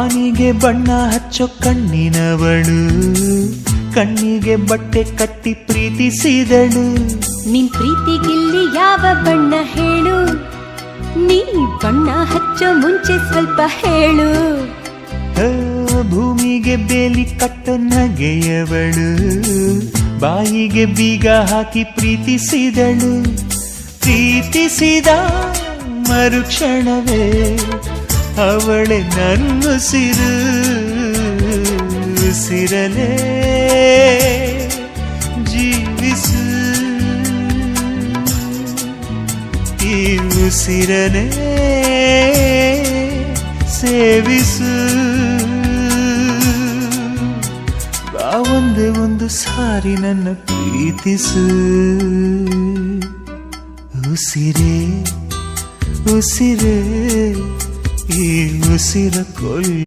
ಆನಿಗೆ ಬಣ್ಣ ಹಚ್ಚೋ ಕಣ್ಣಿನವಳು, ಕಣ್ಣಿಗೆ ಬಟ್ಟೆ ಕಟ್ಟಿ ಪ್ರೀತಿಸಿದಳು. ನಿನ್ ಪ್ರೀತಿಗಿಲ್ಲಿ ಯಾವ ಬಣ್ಣ ಹೇಳು, ನೀ ಬಣ್ಣ ಹಚ್ಚೋ ಮುಂಚೆ ಸ್ವಲ್ಪ ಹೇಳು. ಭೂಮಿಗೆ ಬೇಲಿ ಕಟ್ಟೋ ನಗೆಯವಳು, ಬಾಯಿಗೆ ಬೀಗ ಹಾಕಿ ಪ್ರೀತಿಸಿದಳು. ಪ್ರೀತಿಸಿದ ಮರುಕ್ಷಣವೇ ಅವಳೆ ನನ್ನುಸಿರು. ಉಸಿರಲೇ ಜೀವಿಸು, ಈ ಉಸಿರನೇ ಸೇವಿಸು. ಬಾ ಒಂದೇ ಒಂದು ಸಾರಿ ನನ್ನ ಪ್ರೀತಿಸು. ಉಸಿರೇ ಉಸಿರೇ ಈ ಉಸಿರ ಕೊಲ್